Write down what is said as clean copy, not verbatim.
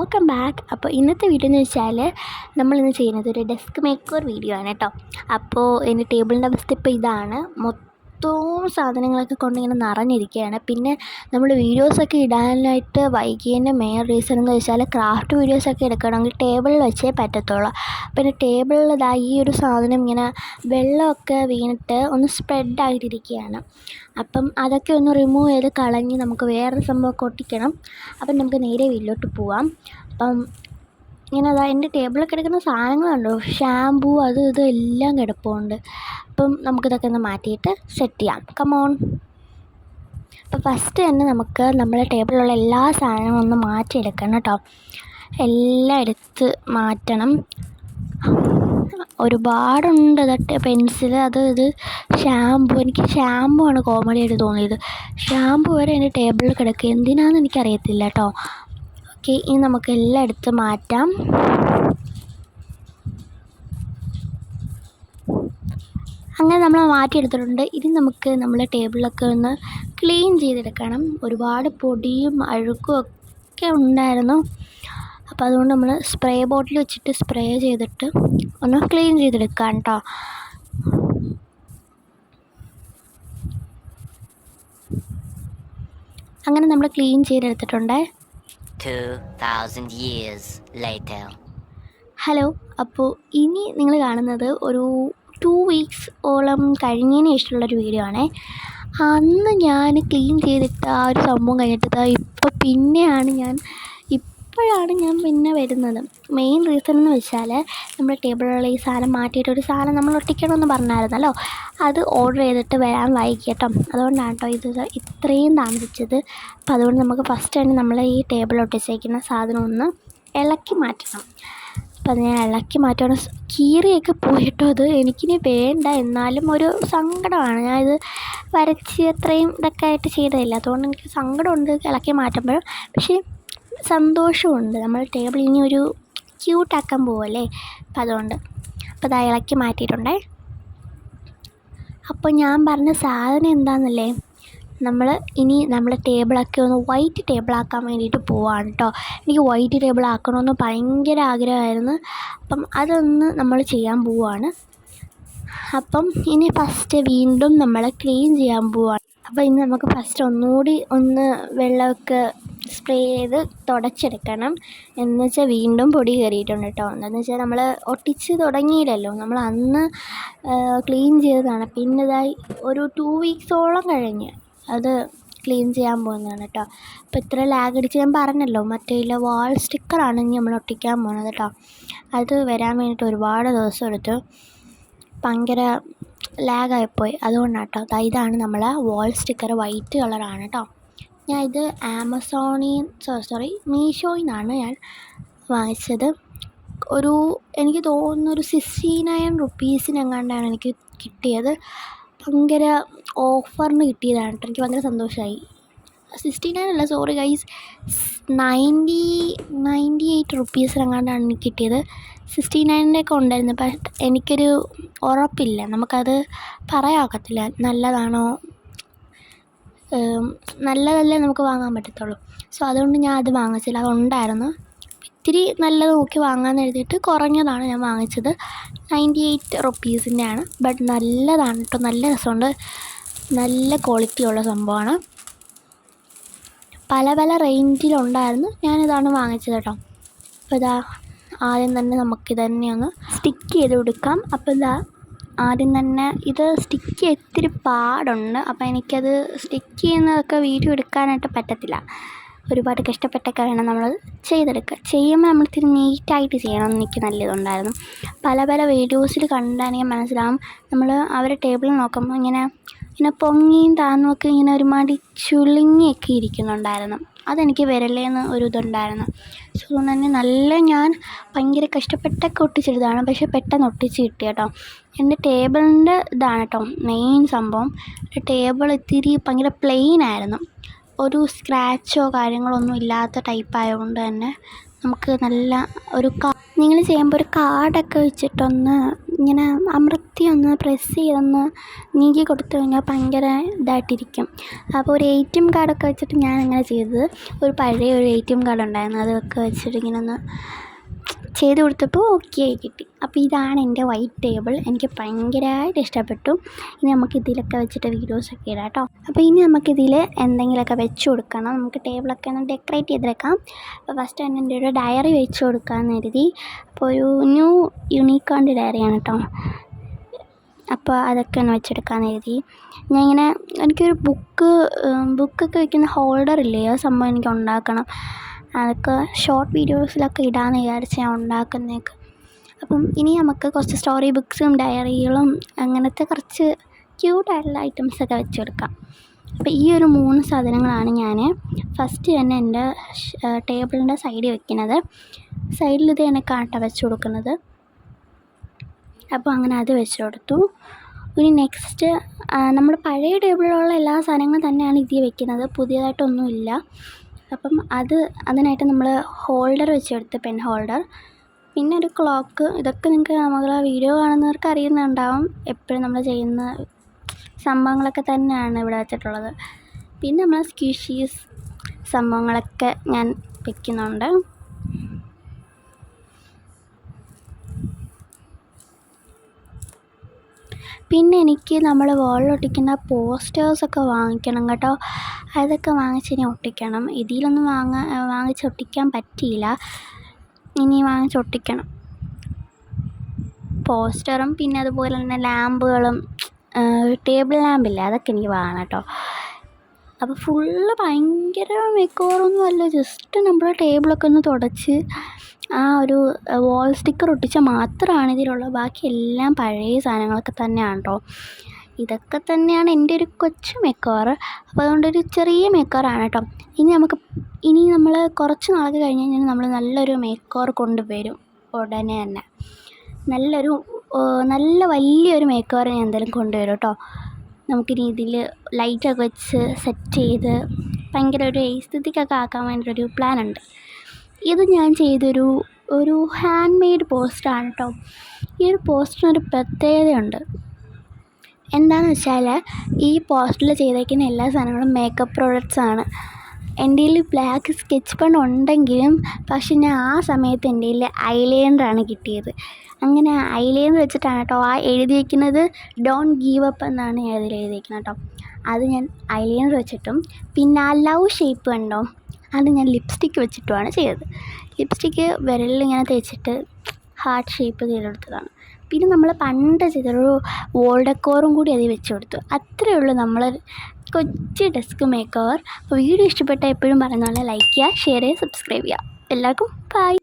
Welcome back. അപ്പോൾ ഇന്നത്തെ video എന്ന് വെച്ചാൽ നമ്മളിന്ന് ചെയ്യുന്നത് ഒരു ഡെസ്ക് മേക്ക് ഓവർ വീഡിയോ ആണ് കേട്ടോ. അപ്പോൾ എൻ്റെ ടേബിളിൻ്റെ അവസ്ഥ ഇപ്പോൾ ഇതാണ്. മൊത്തവും സാധനങ്ങളൊക്കെ കൊണ്ടിങ്ങനെ നിറഞ്ഞിരിക്കുകയാണ്. പിന്നെ നമ്മൾ വീഡിയോസൊക്കെ ഇടാനായിട്ട് വൈകിയതിൻ്റെ മെയിൻ റീസൺ എന്ന് വെച്ചാൽ ക്രാഫ്റ്റ് വീഡിയോസൊക്കെ എടുക്കണമെങ്കിൽ ടേബിളിൽ വെച്ചേ പറ്റത്തുള്ളൂ. പിന്നെ ടേബിളിൽ ഈ ഒരു സാധനം ഇങ്ങനെ വെള്ളമൊക്കെ വീണിട്ട് ഒന്ന് സ്പ്രെഡായിട്ടിരിക്കുകയാണ്. അപ്പം അതൊക്കെ ഒന്ന് റിമൂവ് ചെയ്ത് കളഞ്ഞ് നമുക്ക് വേറൊരു സംഭവമൊക്കെ ഒട്ടിക്കണം. അപ്പം നമുക്ക് നേരെ വീട്ടിലോട്ട് പോവാം. അപ്പം ഇങ്ങനെ എൻ്റെ ടേബിളിൽ കിടക്കുന്ന സാധനങ്ങളുണ്ടോ, ഷാമ്പൂ അത് ഇത് എല്ലാം കിടപ്പുണ്ട്. അപ്പം നമുക്കിതൊക്കെ ഒന്ന് മാറ്റിയിട്ട് സെറ്റ് ചെയ്യാം. കമോൺ. അപ്പം ഫസ്റ്റ് തന്നെ നമുക്ക് നമ്മുടെ ടേബിളിലുള്ള എല്ലാ സാധനങ്ങളും ഒന്ന് മാറ്റിയെടുക്കണം കേട്ടോ. എല്ലാം എടുത്ത് മാറ്റണം. ഒരുപാടുണ്ട്. പെൻസിൽ അത് ഇത് ഷാമ്പു. എനിക്ക് ഷാമ്പു ആണ് കോമഡി ആയിട്ട് തോന്നിയത്. ഷാമ്പു വരെ എൻ്റെ ടേബിളിൽ കിടക്കുക, എന്തിനാണെന്ന് എനിക്കറിയത്തില്ല കേട്ടോ. ഓക്കെ, ഇനി നമുക്ക് എല്ലാം എടുത്ത് മാറ്റാം. അങ്ങനെ നമ്മൾ മാറ്റിയെടുത്തിട്ടുണ്ട്. ഇനി നമുക്ക് നമ്മളെ ടേബിളൊക്കെ ഒന്ന് ക്ലീൻ ചെയ്തെടുക്കണം. ഒരുപാട് പൊടിയും അഴുക്കും ഒക്കെ ഉണ്ടായിരുന്നു. അപ്പോൾ അതുകൊണ്ട് നമ്മൾ സ്പ്രേ ബോട്ടിൽ വെച്ചിട്ട് സ്പ്രേ ചെയ്തിട്ട് ഒന്ന് ക്ലീൻ ചെയ്തെടുക്കാം കേട്ടോ. അങ്ങനെ നമ്മൾ ക്ലീൻ ചെയ്തെടുത്തിട്ടുണ്ട്. 2000 years later. ഹലോ. അപ്പോൾ ഇനി നിങ്ങൾ കാണുന്നത് ഒരു 2 weeks ഓളം കഴിഞ്ഞതിന് ശേഷമുള്ളൊരു വീഡിയോ ആണേ. അന്ന് ഞാൻ ക്ലീൻ ചെയ്തിട്ട് ആ ഒരു സംഭവം കഴിഞ്ഞിട്ട് ഇപ്പോഴാണ് ഞാൻ പിന്നെ വരുന്നത്. മെയിൻ റീസൺ എന്ന് വെച്ചാൽ നമ്മുടെ ടേബിളിലുള്ള ഈ സാധനം മാറ്റിയിട്ട് ഒരു സാധനം നമ്മൾ ഒട്ടിക്കണമെന്ന് പറഞ്ഞായിരുന്നല്ലോ, അത് ഓർഡർ ചെയ്തിട്ട് വരാൻ വൈകി കേട്ടോ. അതുകൊണ്ടാണ് കേട്ടോ ഇത് ഇത്രയും താമസിച്ചത്. അപ്പോൾ അതുകൊണ്ട് നമുക്ക് ഫസ്റ്റ് തന്നെ നമ്മൾ ഈ ടേബിൾ ഒട്ടിച്ചേക്കുന്ന സാധനം ഒന്ന് ഇളക്കി മാറ്റണം. അപ്പോൾ അത് ഞാൻ ഇളക്കി മാറ്റുകയാണ്. കീറിയൊക്കെ പോയിട്ടോ. അത് എനിക്കിനി വേണ്ട, എന്നാലും ഒരു സങ്കടമാണ്. ഞാനിത് വരച്ച് അത്രയും ഇതൊക്കെ ആയിട്ട് ചെയ്തതില്ല, അതുകൊണ്ട് എനിക്ക് സങ്കടമുണ്ട് ഇളക്കി മാറ്റുമ്പോഴും. പക്ഷേ സന്തോഷമുണ്ട്. നമ്മൾ ടേബിൾ ഇനി ഒരു ക്യൂട്ടാക്കാൻ പോവല്ലേ, അപ്പം അതുകൊണ്ട്. അപ്പോൾ അത് ഇളക്കി മാറ്റിയിട്ടുണ്ടേ. അപ്പോൾ ഞാൻ പറഞ്ഞ സാധനം എന്താണെന്നല്ലേ, നമ്മൾ ഇനി നമ്മുടെ ടേബിളൊക്കെ ഒന്ന് വൈറ്റ് ടേബിളാക്കാൻ വേണ്ടിയിട്ട് പോവാണ് കേട്ടോ. എനിക്ക് വൈറ്റ് ടേബിൾ ആക്കണമെന്ന് ഭയങ്കര ആഗ്രഹമായിരുന്നു. അപ്പം അതൊന്ന് നമ്മൾ ചെയ്യാൻ പോവുകയാണ്. അപ്പം ഇനി ഫസ്റ്റ് വീണ്ടും നമ്മൾ ക്ലീൻ ചെയ്യാൻ പോവുകയാണ്. അപ്പോൾ ഇനി നമുക്ക് ഫസ്റ്റ് ഒന്നുകൂടി ഒന്ന് വെള്ളമൊക്കെ സ്പ്രേ ചെയ്ത് തുടച്ചെടുക്കണം. എന്ന് വെച്ചാൽ വീണ്ടും പൊടി കയറിയിട്ടുണ്ട് കേട്ടോ. എന്താണെന്ന് വെച്ചാൽ നമ്മൾ ഒട്ടിച്ച് തുടങ്ങിയില്ലല്ലോ, നമ്മൾ അന്ന് ക്ലീൻ ചെയ്തതാണ്. പിന്നെ ഇതായി ഒരു 2 weeksഓളം കഴിഞ്ഞ് അത് ക്ലീൻ ചെയ്യാൻ പോകുന്നതാണ് കേട്ടോ. അപ്പോൾ ഇത്ര ലാഗ് അടിച്ച് ഞാൻ പറഞ്ഞല്ലോ, മറ്റേ വാൾ സ്റ്റിക്കറാണ് ഇനി നമ്മൾ ഒട്ടിക്കാൻ പോകുന്നത് കേട്ടോ. അത് വരാൻ വേണ്ടിയിട്ട് ഒരുപാട് ദിവസം എടുത്തു, ഭയങ്കര ലാഗായിപ്പോയി. അതുകൊണ്ടാണ് കേട്ടോ. ഇതാണ് നമ്മളെ വാൾ സ്റ്റിക്കർ, വൈറ്റ് കളറാണ് കേട്ടോ. ഞാൻ ഇത് മീഷോയിൽ നിന്നാണ് ഞാൻ വാങ്ങിച്ചത്. എനിക്ക് തോന്നുന്നു ഒരു 69 rupees-നെങ്ങാണ്ടാണ് എനിക്ക് കിട്ടിയത്. ഭയങ്കര ഓഫറിന് കിട്ടിയതാണ് കേട്ടോ. എനിക്ക് ഭയങ്കര സന്തോഷമായി. 69 അല്ല, സോറി ഗൈസ്, 98 rupees-നെങ്ങാണ്ടാണ് എനിക്ക് കിട്ടിയത്. 69-ൻ്റെ ഉണ്ടായിരുന്നു. പക്ഷേ എനിക്കൊരു ഉറപ്പില്ല, നമുക്കത് പറയാനൊക്കത്തില്ല നല്ലതാണോ, നല്ലതല്ലേ നമുക്ക് വാങ്ങാൻ പറ്റത്തുള്ളൂ. സോ അതുകൊണ്ട് ഞാൻ അത് വാങ്ങിച്ചില്ല. അതുണ്ടായിരുന്നു, ഇത്തിരി നല്ലത് നോക്കി വാങ്ങാമെന്ന് എഴുതിയിട്ട് കുറഞ്ഞതാണ് ഞാൻ വാങ്ങിച്ചത്. 98 rupees-ൻ്റെയാണ്. ബട്ട് നല്ലതാണ് കേട്ടോ, നല്ല രസമുണ്ട്, നല്ല ക്വാളിറ്റിയുള്ള സംഭവമാണ്. പല പല റേഞ്ചിലുണ്ടായിരുന്നു, ഞാനിതാണ് വാങ്ങിച്ചത് കേട്ടോ. അപ്പോൾ ഇതാ ആദ്യം തന്നെ നമുക്കിതന്നെ ഒന്ന് സ്റ്റിക്ക് ചെയ്ത് കൊടുക്കാം. അപ്പോൾ ഇതാ ആദ്യം തന്നെ ഇത് സ്റ്റിക്ക് ചെയ്യാൻ ഇത്തിരി പാടുണ്ട്. അപ്പോൾ എനിക്കത് സ്റ്റിക്ക് ചെയ്യുന്നതൊക്കെ വീഡിയോ എടുക്കാനായിട്ട് പറ്റത്തില്ല. ഒരുപാട് കഷ്ടപ്പെട്ടൊക്കെ വേണം നമ്മൾ ചെയ്തെടുക്കുക. ചെയ്യുമ്പോൾ നമ്മൾ ഇത്തിരി നീറ്റായിട്ട് ചെയ്യണം. എനിക്ക് നല്ലതുണ്ടായിരുന്നു. പല പല വീഡിയോസിൽ കണ്ടാണെങ്കിൽ മനസ്സിലാവും, നമ്മൾ അവരുടെ ടേബിളിൽ നോക്കുമ്പോൾ ഇങ്ങനെ പൊങ്ങിയും താന്നുമൊക്കെ ഇങ്ങനെ ഒരുമാതിരി ചുളുങ്ങിയൊക്കെ ഇരിക്കുന്നുണ്ടായിരുന്നു. അതെനിക്ക് വരല്ലേന്ന് ഒരു ഇതുണ്ടായിരുന്നു. സോ അതുകൊണ്ട് തന്നെ ഞാൻ ഭയങ്കര കഷ്ടപ്പെട്ടൊക്കെ ഒട്ടിച്ചെടുത്തതാണ്. പക്ഷേ പെട്ടെന്ന് ഒട്ടിച്ച് കിട്ടി കേട്ടോ. എൻ്റെ ടേബിളിൻ്റെ ഇതാണ് കേട്ടോ മെയിൻ സംഭവം. ടേബിൾ ഇത്തിരി ഭയങ്കര പ്ലെയിൻ ആയിരുന്നു. ഒരു സ്ക്രാച്ചോ കാര്യങ്ങളൊന്നും ഇല്ലാത്ത ടൈപ്പായതുകൊണ്ട് തന്നെ നമുക്ക് നല്ല ഒരു നിങ്ങൾ ചെയ്യുമ്പോൾ ഒരു കാർഡൊക്കെ വെച്ചിട്ടൊന്ന് ഇങ്ങനെ അമർത്തി ഒന്ന് പ്രസ് ചെയ്തൊന്ന് നീക്കി കൊടുത്തു കഴിഞ്ഞാൽ ഭയങ്കര ഇതായിട്ടിരിക്കും. അപ്പോൾ ഒരു ATM കാർഡൊക്കെ വെച്ചിട്ട് ഞാൻ അങ്ങനെ ചെയ്തത്. ഒരു പഴയ ഒരു ATM കാർഡ് ഉണ്ടായിരുന്നു, അതൊക്കെ വെച്ചിട്ട് ഇങ്ങനെ ഒന്ന് ചെയ്ത് കൊടുത്തപ്പോൾ ഓക്കെ ആയി കിട്ടി. അപ്പോൾ ഇതാണ് എൻ്റെ വൈറ്റ് ടേബിൾ. എനിക്ക് ഭയങ്കരമായിട്ട് ഇഷ്ടപ്പെട്ടു. ഇനി നമുക്ക് ഇതിലൊക്കെ വെച്ചിട്ട് വീഡിയോസൊക്കെ ഇടാം കേട്ടോ. അപ്പോൾ ഇനി നമുക്കിതിൽ എന്തെങ്കിലുമൊക്കെ വെച്ച് കൊടുക്കണം. നമുക്ക് ടേബിളൊക്കെ ഒന്ന് ഡെക്കറേറ്റ് ചെയ്തെടുക്കാം. അപ്പോൾ ഫസ്റ്റ് തന്നെ എൻ്റെ ഒരു ഡയറി വെച്ച് കൊടുക്കാമെന്ന് കരുതി. അപ്പോൾ ഒരു ന്യൂ യൂണിക്കോണിൻ്റെ ഡയറിയാണ് കേട്ടോ. അപ്പോൾ അതൊക്കെ ഒന്ന് വെച്ചെടുക്കാമെന്ന് കരുതി. ഞാൻ ഇങ്ങനെ എനിക്കൊരു ബുക്കൊക്കെ വയ്ക്കുന്ന ഹോൾഡറില്ലേ, ആ സംഭവം എനിക്ക് ഉണ്ടാക്കണം. അതൊക്കെ ഷോർട്ട് വീഡിയോസിലൊക്കെ ഇടാമെന്ന് വിചാരിച്ച് ഞാൻ ഉണ്ടാക്കുന്നതൊക്കെ. അപ്പം ഇനി നമുക്ക് കുറച്ച് സ്റ്റോറി ബുക്സും ഡയറികളും അങ്ങനത്തെ കുറച്ച് ക്യൂട്ടായിട്ടുള്ള ഐറ്റംസൊക്കെ വെച്ചെടുക്കാം. അപ്പോൾ ഈ ഒരു 3 സാധനങ്ങളാണ് ഞാൻ ഫസ്റ്റ് തന്നെ എൻ്റെ ടേബിളിൻ്റെ സൈഡിൽ വെക്കുന്നത്. സൈഡിൽ ഇത് കണക്കാട്ടോ വെച്ച് കൊടുക്കുന്നത്. അപ്പോൾ അങ്ങനെ അത് വെച്ച് കൊടുത്തു. ഇനി നെക്സ്റ്റ് നമ്മൾ പഴയ ടേബിളിലുള്ള എല്ലാ സാധനങ്ങളും തന്നെയാണ് ഇതിൽ വെക്കുന്നത്, പുതിയതായിട്ടൊന്നുമില്ല. അപ്പം അതിനായിട്ട് നമ്മൾ ഹോൾഡർ വെച്ചെടുത്ത്, പെൻ ഹോൾഡർ, പിന്നെ ഒരു ക്ലോക്ക്. ഇതൊക്കെ നിങ്ങൾക്ക് നമ്മളെ വീഡിയോ കാണുന്നവർക്ക് അറിയുന്നുണ്ടാവും. എപ്പോഴും നമ്മൾ ചെയ്യുന്ന സംഭവങ്ങളൊക്കെ തന്നെയാണ് ഇവിടെ വെച്ചിട്ടുള്ളത്. പിന്നെ നമ്മൾ സ്ക്വിഷീസ് സംഭവങ്ങളൊക്കെ ഞാൻ വെക്കുന്നുണ്ട്. പിന്നെ എനിക്ക് നമ്മൾ വാളിലൊട്ടിക്കുന്ന പോസ്റ്റേഴ്സൊക്കെ വാങ്ങിക്കണം കേട്ടോ. അതൊക്കെ വാങ്ങിച്ച് ഇനി ഒട്ടിക്കണം. ഇതിലൊന്നും വാങ്ങിച്ചൊട്ടിക്കാൻ പറ്റിയില്ല, ഇനി വാങ്ങിച്ചൊട്ടിക്കണം പോസ്റ്ററും. പിന്നെ അതുപോലെ തന്നെ ലാമ്പുകളും, ടേബിൾ ലാമ്പില്ലേ, അതൊക്കെ എനിക്ക് വാങ്ങണം കേട്ടോ. അപ്പോൾ ഫുള്ള് ഭയങ്കര മേക്കോവറൊന്നും അല്ല, ജസ്റ്റ് നമ്മൾ ടേബിളൊക്കെ ഒന്ന് തുടച്ച് ആ ഒരു വാൾ സ്റ്റിക്കർ ഒട്ടിച്ചാൽ മാത്രമാണ് ഇതിലുള്ളത്. ബാക്കി എല്ലാം പഴയ സാധനങ്ങളൊക്കെ തന്നെയാണ് കേട്ടോ. ഇതൊക്കെ തന്നെയാണ് എൻ്റെ ഒരു കൊച്ചു മേക്കോവർ. അപ്പോൾ അതുകൊണ്ടൊരു ചെറിയ മേക്കോവറാണ് കേട്ടോ. ഇനി നമ്മൾ കുറച്ച് നാളൊക്കെ കഴിഞ്ഞ് കഴിഞ്ഞാൽ നമ്മൾ നല്ലൊരു മേക്കോവർ കൊണ്ടുവരും ഉടനെ തന്നെ. നല്ല വലിയൊരു മേക്കോവർ ഞാൻ എന്തായാലും കൊണ്ടുവരും കേട്ടോ. നമുക്കിനി ഇതിൽ ലൈറ്റൊക്കെ വെച്ച് സെറ്റ് ചെയ്ത് ഭയങ്കര ഒരു എസ്തെറ്റിക്കൊക്കെ ആക്കാൻ വേണ്ടിയിട്ടൊരു പ്ലാനുണ്ട്. ഇത് ഞാൻ ചെയ്തൊരു ഹാൻഡ് മെയ്ഡ് പോസ്റ്ററാണ് കേട്ടോ. ഈ ഒരു പോസ്റ്ററിനൊരു പ്രത്യേകതയുണ്ട്. എന്താണെന്ന് വെച്ചാൽ ഈ പോസ്റ്ററിൽ ചെയ്തേക്കുന്ന എല്ലാ സാധനങ്ങളും മേക്കപ്പ് പ്രോഡക്റ്റ്സാണ്. എൻ്റെ കയ്യിൽ ബ്ലാക്ക് സ്കെച്ച് പെൻ ഉണ്ടെങ്കിലും പക്ഷെ ഞാൻ ആ സമയത്ത് എൻ്റെ കയ്യിൽ ഐലൈനറാണ് കിട്ടിയത്. അങ്ങനെ ഐലൈനർ വെച്ചിട്ടാണ് കേട്ടോ ആ എഴുതി വയ്ക്കുന്നത്. ഡോണ്ട് ഗീവ് അപ്പ് എന്നാണ് ഞാൻ അതിൽ എഴുതിയിരിക്കുന്നത് കേട്ടോ. അത് ഞാൻ ഐലൈനർ വെച്ചിട്ടും, പിന്നെ ആ ലവ് ഷേപ്പ് കണ്ടോ, അത് ഞാൻ ലിപ്സ്റ്റിക്ക് വെച്ചിട്ടുമാണ് ചെയ്തത്. ലിപ്സ്റ്റിക്ക് വിരലിലിങ്ങനെ തേച്ചിട്ട് ഹാർട്ട് ഷേപ്പ് ചെയ്തെടുത്തതാണ്. പിന്നെ നമ്മൾ പണ്ട് ചെയ്തൊരു വോൾ ഡെക്കോറും കൂടി അതിൽ വെച്ച് കൊടുത്തു. അത്രയേ ഉള്ളൂ നമ്മൾ കൊച്ചു ഡെസ്ക് മേക്ക് ഓവർ. അപ്പോൾ വീഡിയോ ഇഷ്ടപ്പെട്ടാൽ എപ്പോഴും പറയുന്ന പോലെ ലൈക്ക് ചെയ്യുക, ഷെയർ ചെയ്യുക, സബ്സ്ക്രൈബ് ചെയ്യുക. എല്ലാവർക്കും ബൈ.